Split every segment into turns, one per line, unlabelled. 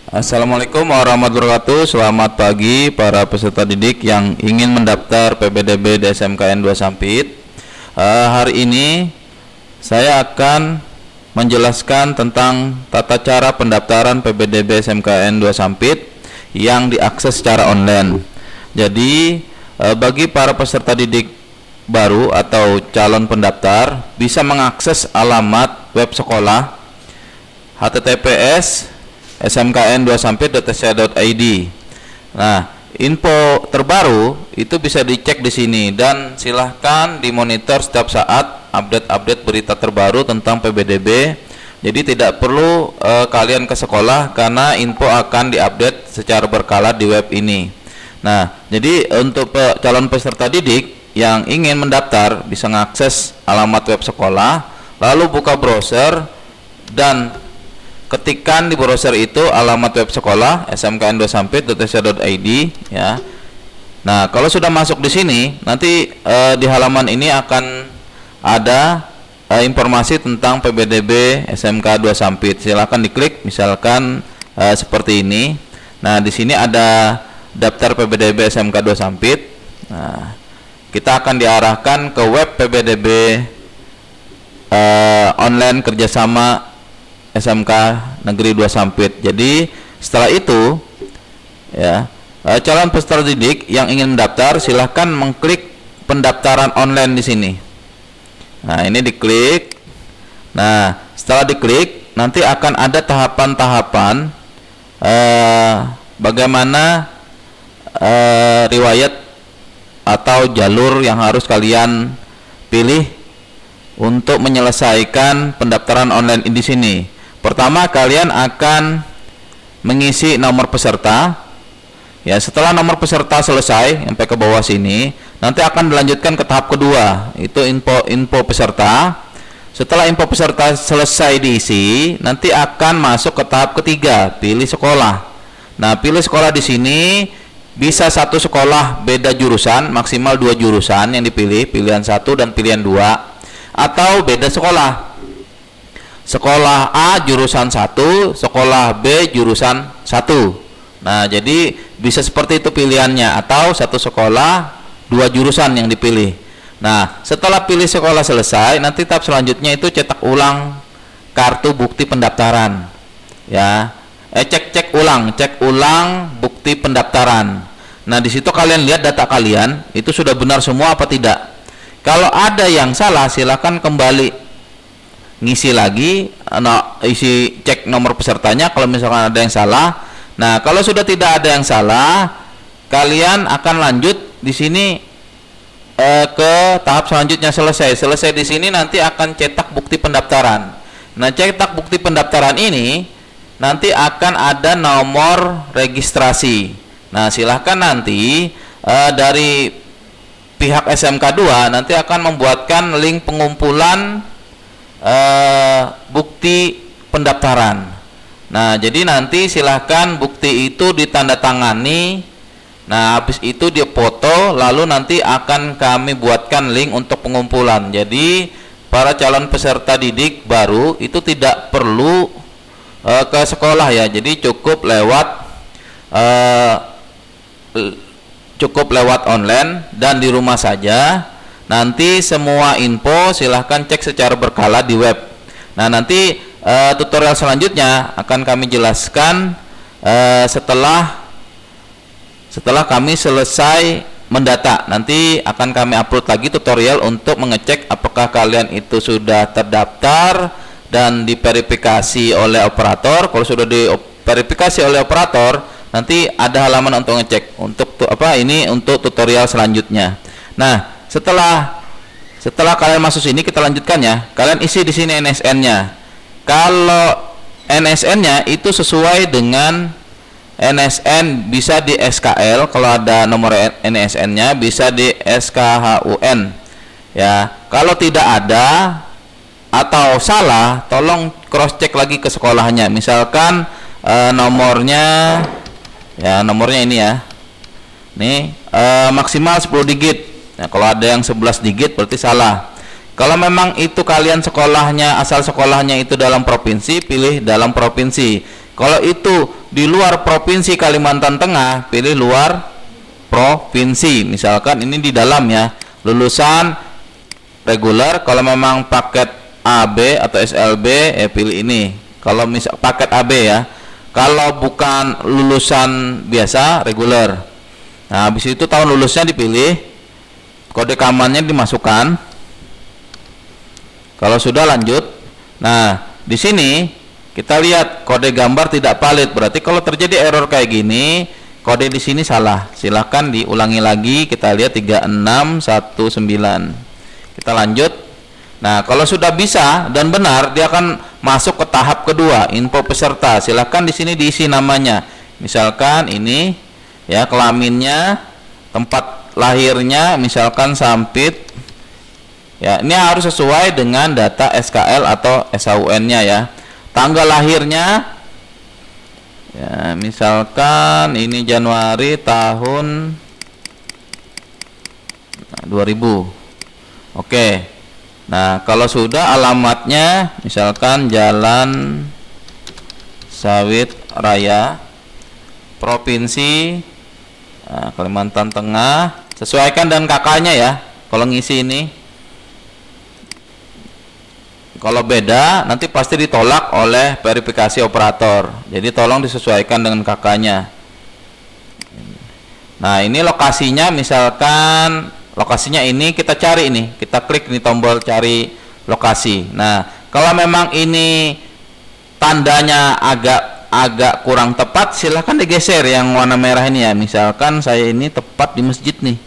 Assalamualaikum warahmatullahi wabarakatuh. Selamat pagi para peserta didik yang ingin mendaftar PPDB di SMKN 2 Sampit. Hari ini saya akan menjelaskan tentang tata cara pendaftaran PPDB SMKN 2 Sampit yang diakses secara online. Jadi bagi para peserta didik baru atau calon pendaftar bisa mengakses alamat web sekolah https smkn2sampit.tc.id. Nah, info terbaru itu bisa dicek di sini dan silahkan dimonitor setiap saat update-update berita terbaru tentang PPDB. Jadi tidak perlu kalian ke sekolah karena info akan diupdate secara berkala di web ini. Nah, jadi untuk calon peserta didik yang ingin mendaftar bisa mengakses alamat web sekolah, lalu buka browser dan ketikkan di browser itu alamat web sekolah smkn2sampit.tc.id ya. Nah, kalau sudah masuk di sini, nanti di halaman ini akan ada informasi tentang PPDB SMK 2 Sampit. Silahkan diklik, misalkan seperti ini. Nah, di sini ada daftar PPDB SMK 2 Sampit. Nah, kita akan diarahkan ke web PPDB online kerjasama SMK Negeri 2 Sampit. Jadi setelah itu ya, calon peserta didik yang ingin mendaftar silahkan mengklik pendaftaran online di sini. Nah, ini diklik. Nah, setelah diklik nanti akan ada tahapan-tahapan bagaimana riwayat atau jalur yang harus kalian pilih untuk menyelesaikan pendaftaran online di sini. Pertama, kalian akan mengisi nomor peserta. Ya, setelah nomor peserta selesai sampai ke bawah sini, nanti akan dilanjutkan ke tahap kedua, itu info peserta. Setelah info peserta selesai diisi, nanti akan masuk ke tahap ketiga, pilih sekolah. Nah, pilih sekolah di sini bisa satu sekolah beda jurusan, maksimal 2 jurusan yang dipilih, pilihan 1 dan pilihan 2, atau beda sekolah. Sekolah A jurusan 1, sekolah B jurusan 1. Nah, jadi bisa seperti itu pilihannya, atau satu sekolah 2 jurusan yang dipilih. Nah, setelah pilih sekolah selesai, nanti tahap selanjutnya itu cetak ulang kartu bukti pendaftaran. Ya. Cek ulang bukti pendaftaran. Nah, di situ kalian lihat data kalian itu sudah benar semua apa tidak. Kalau ada yang salah, silakan kembali ngisi lagi, isi cek nomor pesertanya kalau misalkan ada yang salah. Nah, kalau sudah tidak ada yang salah, kalian akan lanjut di sini ke tahap selanjutnya. Selesai di sini nanti akan cetak bukti pendaftaran. Nah, cetak bukti pendaftaran ini nanti akan ada nomor registrasi. Nah, silahkan nanti dari pihak SMK 2 nanti akan membuatkan link pengumpulan bukti pendaftaran. Nah, jadi nanti silahkan bukti itu ditandatangani. Nah, habis itu dia foto, lalu nanti akan kami buatkan link untuk pengumpulan. Jadi para calon peserta didik baru itu tidak perlu ke sekolah ya. Jadi cukup lewat online dan di rumah saja. Nanti semua info silahkan cek secara berkala di web. Nah, nanti tutorial selanjutnya akan kami jelaskan setelah kami selesai mendata. Nanti akan kami upload lagi tutorial untuk mengecek apakah kalian itu sudah terdaftar dan diverifikasi oleh operator. Kalau sudah diverifikasi oleh operator, nanti ada halaman untuk ngecek untuk tutorial selanjutnya. Nah, setelah kalian masuk sini, kita lanjutkan ya. Kalian isi di sini NSN-nya. Kalau NSN-nya itu sesuai dengan NSN, bisa di SKL, kalau ada nomor NSN-nya bisa di SKHUN. Ya, kalau tidak ada atau salah, tolong cross check lagi ke sekolahnya. Misalkan nomornya ini ya. Nih, maksimal 10 digit. Nah, kalau ada yang 11 digit berarti salah. Kalau memang itu kalian sekolahnya, asal sekolahnya itu dalam provinsi, pilih dalam provinsi. Kalau itu di luar provinsi Kalimantan Tengah, pilih luar provinsi. Misalkan ini di dalam ya, lulusan reguler. Kalau memang paket AB atau SLB, pilih ini. Kalau misal paket AB ya. Kalau bukan lulusan biasa, reguler. Nah, habis itu tahun lulusnya dipilih, kode keamanannya dimasukkan. Kalau sudah, lanjut. Nah, di sini kita lihat kode gambar tidak valid. Berarti kalau terjadi error kayak gini, kode di sini salah. Silahkan diulangi lagi. Kita lihat 3619. Kita lanjut. Nah, kalau sudah bisa dan benar, dia akan masuk ke tahap kedua, info peserta. Silahkan di sini diisi namanya. Misalkan ini ya, kelaminnya, tempat lahirnya, misalkan Sampit. Ya, ini harus sesuai dengan data SKL atau SHUN-nya ya. Tanggal lahirnya ya, misalkan ini Januari tahun 2000. Oke. Nah, kalau sudah, alamatnya misalkan Jalan Sawit Raya, Provinsi Kalimantan Tengah. Sesuaikan dengan kakaknya ya. Kalau ngisi ini, kalau beda nanti pasti ditolak oleh verifikasi operator. Jadi tolong disesuaikan dengan kakaknya. Nah, ini lokasinya, misalkan lokasinya ini kita cari ini, kita klik nih tombol cari lokasi. Nah, kalau memang ini tandanya agak kurang tepat, silahkan digeser yang warna merah ini ya. Misalkan saya ini tepat di masjid nih.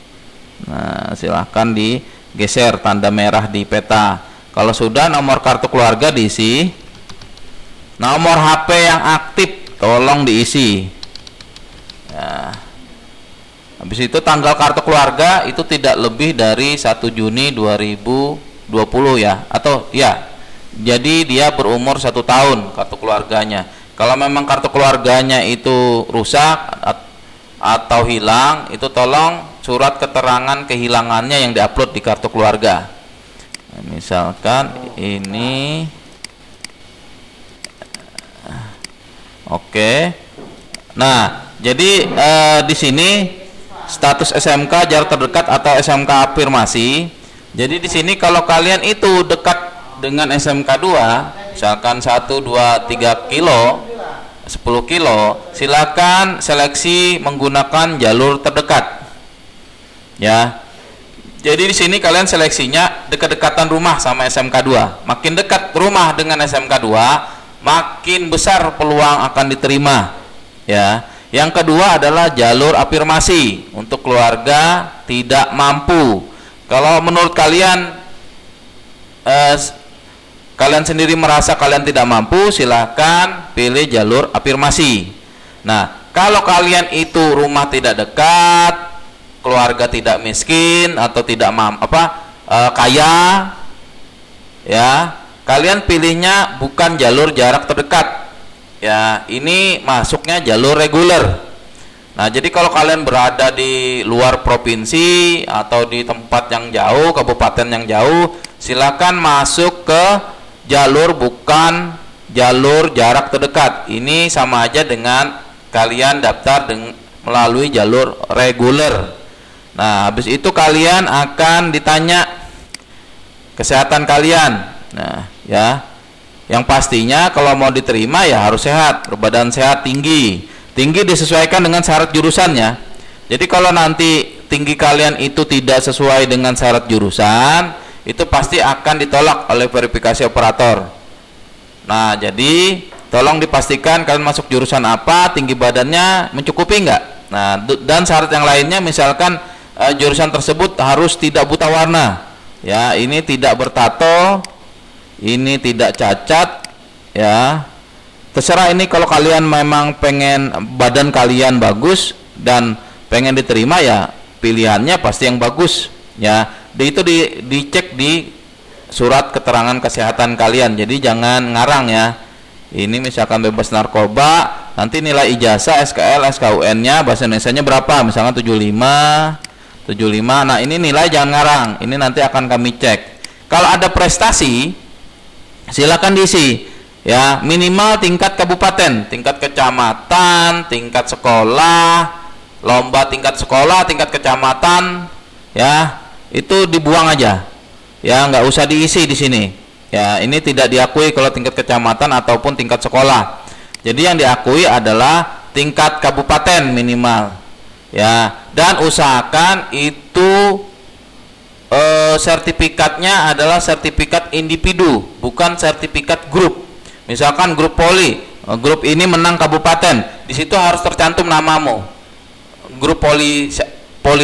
Nah, silahkan digeser tanda merah di peta. Kalau sudah, nomor kartu keluarga diisi. Nomor HP yang aktif tolong diisi ya. Habis itu tanggal kartu keluarga itu tidak lebih dari 1 Juni 2020 ya. Atau ya, jadi dia berumur 1 tahun kartu keluarganya. Kalau memang kartu keluarganya itu rusak atau hilang, itu tolong surat keterangan kehilangannya yang diupload di kartu keluarga. Nah, misalkan ini oke. Nah, jadi di sini status SMK jarak terdekat atau SMK afirmasi. Jadi di sini kalau kalian itu dekat dengan SMK 2, misalkan 1, 2, 3 kilo, 10 kilo, silakan seleksi menggunakan jalur terdekat. Ya. Jadi di sini kalian seleksinya dekat-dekatan rumah sama SMK 2. Makin dekat rumah dengan SMK 2, makin besar peluang akan diterima. Ya. Yang kedua adalah jalur afirmasi untuk keluarga tidak mampu. Kalau menurut kalian kalian sendiri merasa kalian tidak mampu, silahkan pilih jalur afirmasi. Nah, kalau kalian itu rumah tidak dekat, keluarga tidak miskin atau tidak kaya, ya, kalian pilihnya bukan jalur jarak terdekat. Ya, ini masuknya jalur reguler. Nah, jadi kalau kalian berada di luar provinsi atau di tempat yang jauh, kabupaten yang jauh, silakan masuk ke jalur bukan jalur jarak terdekat. Ini sama aja dengan kalian daftar melalui jalur reguler. Nah, habis itu kalian akan ditanya kesehatan kalian. Nah, ya, yang pastinya kalau mau diterima ya harus sehat, berbadan sehat, tinggi. Tinggi disesuaikan dengan syarat jurusannya. Jadi kalau nanti tinggi kalian itu tidak sesuai dengan syarat jurusan, itu pasti akan ditolak oleh verifikasi operator. Nah, jadi tolong dipastikan kalian masuk jurusan apa, tinggi badannya mencukupi enggak. Nah, dan syarat yang lainnya, misalkan jurusan tersebut harus tidak buta warna. Ya, ini tidak bertato, ini tidak cacat, ya. Terserah ini, kalau kalian memang pengen badan kalian bagus dan pengen diterima, ya pilihannya pasti yang bagus, ya. Itu dicek di surat keterangan kesehatan kalian. Jadi jangan ngarang ya. Ini misalkan bebas narkoba, nanti nilai ijazah, SKL, SKUN-nya, bahasa Indonesia-nya berapa? Misalkan 75. Nah, ini nilai jangan ngarang. Ini nanti akan kami cek. Kalau ada prestasi, silakan diisi. Ya, minimal tingkat kabupaten, tingkat kecamatan, tingkat sekolah, lomba tingkat sekolah, tingkat kecamatan, ya, itu dibuang aja. Ya, nggak usah diisi di sini. Ya, ini tidak diakui kalau tingkat kecamatan ataupun tingkat sekolah. Jadi yang diakui adalah tingkat kabupaten minimal. Ya, dan usahakan itu sertifikatnya adalah sertifikat individu, bukan sertifikat grup. Misalkan grup poli, grup ini menang kabupaten, di situ harus tercantum namamu. Grup poli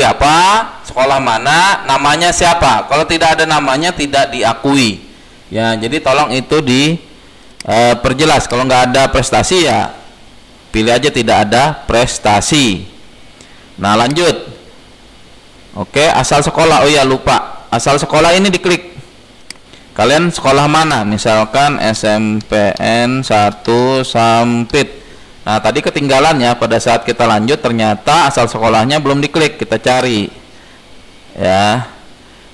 apa, sekolah mana, namanya siapa. Kalau tidak ada namanya tidak diakui. Ya, jadi tolong itu perjelas. Kalau nggak ada prestasi ya pilih aja tidak ada prestasi. Nah, lanjut. Oke, asal sekolah. Oh ya, lupa. Asal sekolah ini diklik. Kalian sekolah mana? Misalkan SMPN 1 Sampit. Nah, tadi ketinggalan ya, pada saat kita lanjut ternyata asal sekolahnya belum diklik, kita cari. Ya.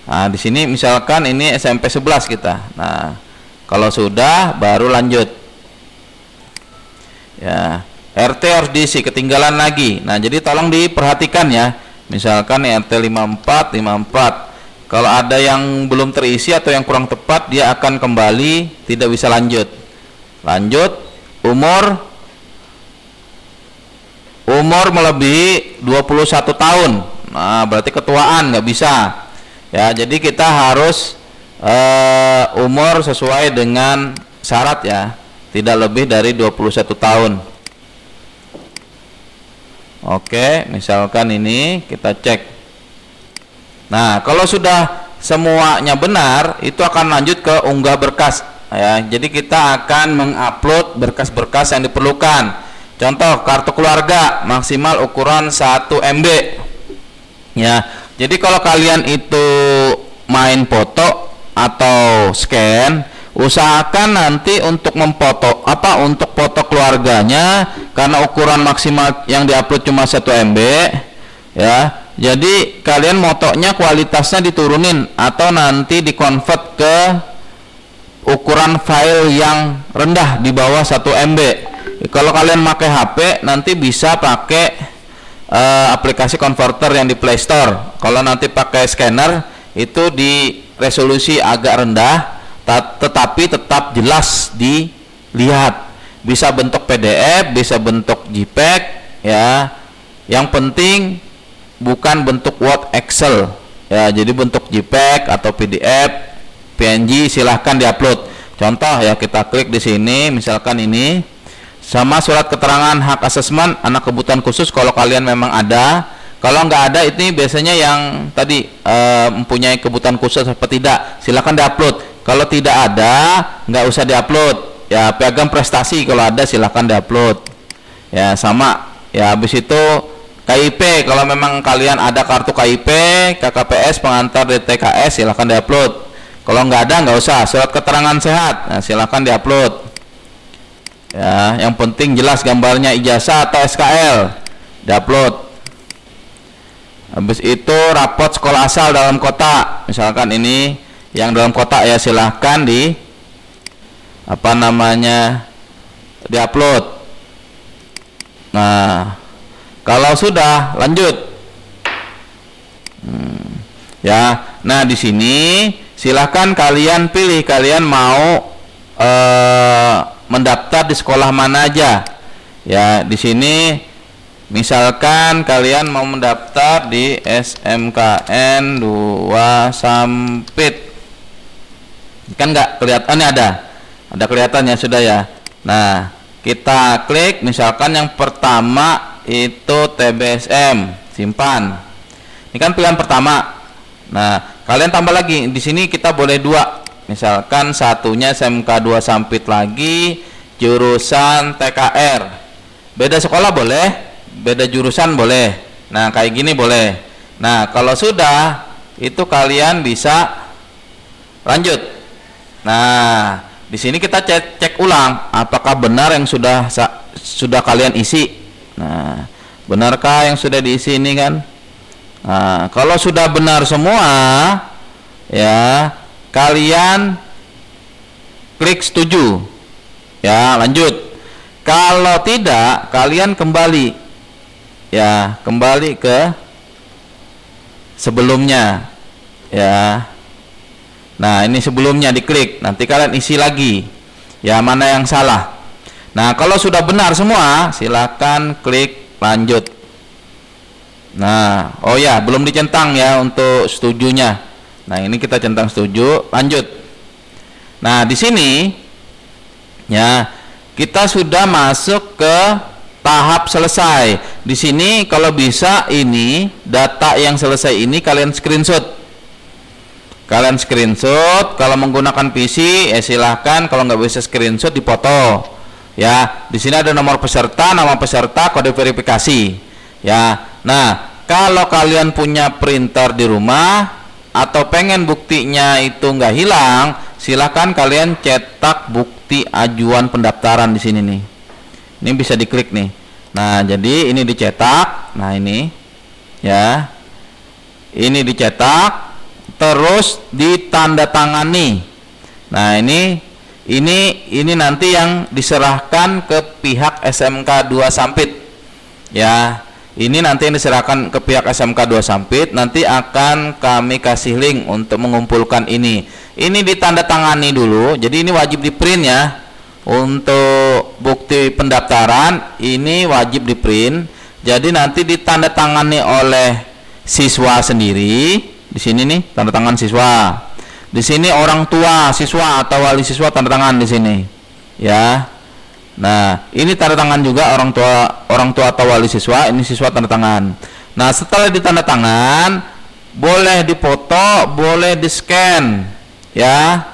Nah, di sini misalkan ini SMP 11 kita. Nah, kalau sudah baru lanjut. Ya, RT harus diisi, ketinggalan lagi. Nah, jadi tolong diperhatikan ya. Misalkan RT 54. Kalau ada yang belum terisi atau yang kurang tepat, dia akan kembali, tidak bisa lanjut. Lanjut, umur melebihi 21 tahun. Nah, berarti ketuaan, nggak bisa. Ya, jadi kita harus umur sesuai dengan syarat ya, tidak lebih dari 21 tahun. Oke, misalkan ini kita cek. Nah, kalau sudah semuanya benar, itu akan lanjut ke unggah berkas ya. Jadi kita akan mengupload berkas-berkas yang diperlukan. Contoh, kartu keluarga maksimal ukuran 1 MB. Ya. Jadi kalau kalian itu main foto atau scan, usahakan nanti untuk memfoto untuk foto keluarganya, karena ukuran maksimal yang diupload cuma 1 MB ya. Jadi kalian motonya kualitasnya diturunin atau nanti dikonvert ke ukuran file yang rendah di bawah 1 MB. Kalau kalian pakai HP nanti bisa pakai aplikasi converter yang di Play Store. Kalau nanti pakai scanner itu di resolusi agak rendah tetapi tetap jelas dilihat. Bisa bentuk PDF, bisa bentuk JPEG ya. Yang penting bukan bentuk Word, Excel ya. Jadi bentuk JPEG atau PDF, PNG silahkan diupload. Contoh ya, kita klik di sini, misalkan ini sama surat keterangan hak asesmen anak kebutuhan khusus kalau kalian memang ada. Kalau nggak ada, ini biasanya yang tadi mempunyai kebutuhan khusus apa tidak, silahkan diupload. Kalau tidak ada, nggak usah diupload ya. Piagam prestasi kalau ada silahkan diupload ya. Sama ya, habis itu KIP, kalau memang kalian ada kartu KIP, KKPS, pengantar DTKS, silahkan diupload. Kalau nggak ada, nggak usah. Surat keterangan sehat, nah, silahkan diupload. Ya, yang penting jelas gambarnya ijazah atau SKL, diupload. Habis itu rapot sekolah asal dalam kota, misalkan ini yang dalam kota ya, silahkan diupload. Nah, kalau sudah lanjut, ya. Nah, di sini silahkan kalian pilih, kalian mau mendaftar di sekolah mana aja. Ya, di sini misalkan kalian mau mendaftar di SMKN 2 Sampit. Kan nggak kelihatan, ada kelihatannya sudah ya. Nah, kita klik misalkan yang pertama itu TBSM, simpan. Ini kan pilihan pertama. Nah, kalian tambah lagi. Di sini kita boleh 2. Misalkan satunya SMK 2 Sampit lagi, jurusan TKR. Beda sekolah boleh, beda jurusan boleh. Nah, kayak gini boleh. Nah, kalau sudah itu kalian bisa lanjut. Nah, di sini kita cek ulang apakah benar yang sudah kalian isi. Nah, benarkah yang sudah diisi ini kan? Nah, kalau sudah benar semua ya, kalian klik setuju. Ya, lanjut. Kalau tidak, kalian kembali, ya, kembali ke sebelumnya, ya. Nah, ini sebelumnya diklik, nanti kalian isi lagi, ya, mana yang salah. Nah, kalau sudah benar semua, silakan klik lanjut. Nah, oh ya, belum dicentang ya untuk setujunya. Nah, ini kita centang setuju, lanjut. Nah, di sini ya, kita sudah masuk ke tahap selesai. Di sini kalau bisa ini data yang selesai ini kalian screenshot. Kalian screenshot, kalau menggunakan PC silahkan, kalau nggak bisa screenshot dipoto. Ya, di sini ada nomor peserta, nama peserta, kode verifikasi. Ya. Nah, kalau kalian punya printer di rumah atau pengen buktinya itu nggak hilang, silakan kalian cetak bukti ajuan pendaftaran di sini nih. Ini bisa diklik nih. Nah, jadi ini dicetak. Nah, ini ya. Ini dicetak terus ditandatangani. Nah, ini nanti yang diserahkan ke pihak SMK 2 Sampit. Ya. Ini nanti yang diserahkan ke pihak SMK 2 Sampit, nanti akan kami kasih link untuk mengumpulkan ini. Ini ditandatangani dulu, jadi ini wajib di print ya. Untuk bukti pendaftaran ini wajib di print. Jadi nanti ditandatangani oleh siswa sendiri. Di sini nih tanda tangan siswa. Di sini orang tua siswa atau wali siswa tanda tangan di sini. Ya. Nah, ini tanda tangan juga orang tua atau wali siswa, ini siswa tanda tangan. Nah, setelah ditanda tangan, boleh dipoto, boleh di-scan, ya.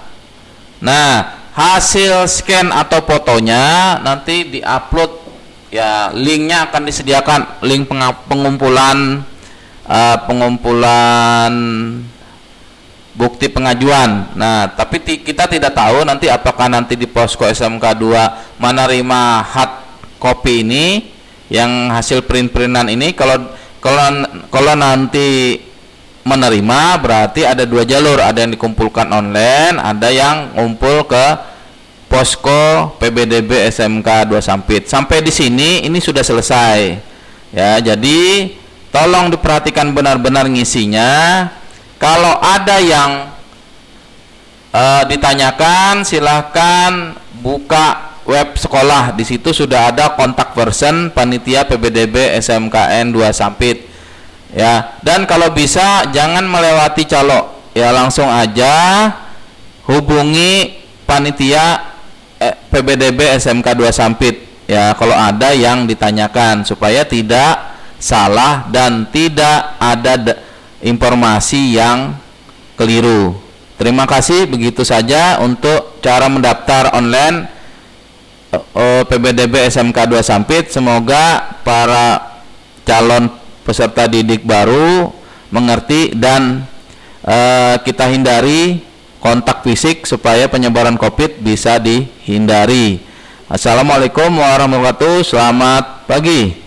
Nah, hasil scan atau fotonya nanti di-upload, ya. Linknya akan disediakan, link pengumpulan bukti pengajuan. Nah, tapi kita tidak tahu nanti apakah nanti di posko SMK 2 menerima hard copy ini yang hasil print-printan ini. Kalau nanti menerima berarti ada dua jalur, ada yang dikumpulkan online, ada yang ngumpul ke posko PBDB SMK 2 Sampit. Sampai di sini ini sudah selesai. Ya, jadi tolong diperhatikan benar-benar ngisinya. Kalau ada yang ditanyakan, silahkan buka web sekolah. Di situ sudah ada kontak person panitia PBDB SMKN 2 Sampit. Ya, dan kalau bisa jangan melewati calo. Ya, langsung aja hubungi panitia PBDB SMK 2 Sampit. Ya, kalau ada yang ditanyakan supaya tidak salah dan tidak ada informasi yang keliru. Terima kasih, begitu saja untuk cara mendaftar online PBDB SMK 2 Sampit. Semoga para calon peserta didik baru mengerti dan kita hindari kontak fisik supaya penyebaran COVID bisa dihindari. Assalamualaikum warahmatullahi wabarakatuh. Selamat pagi.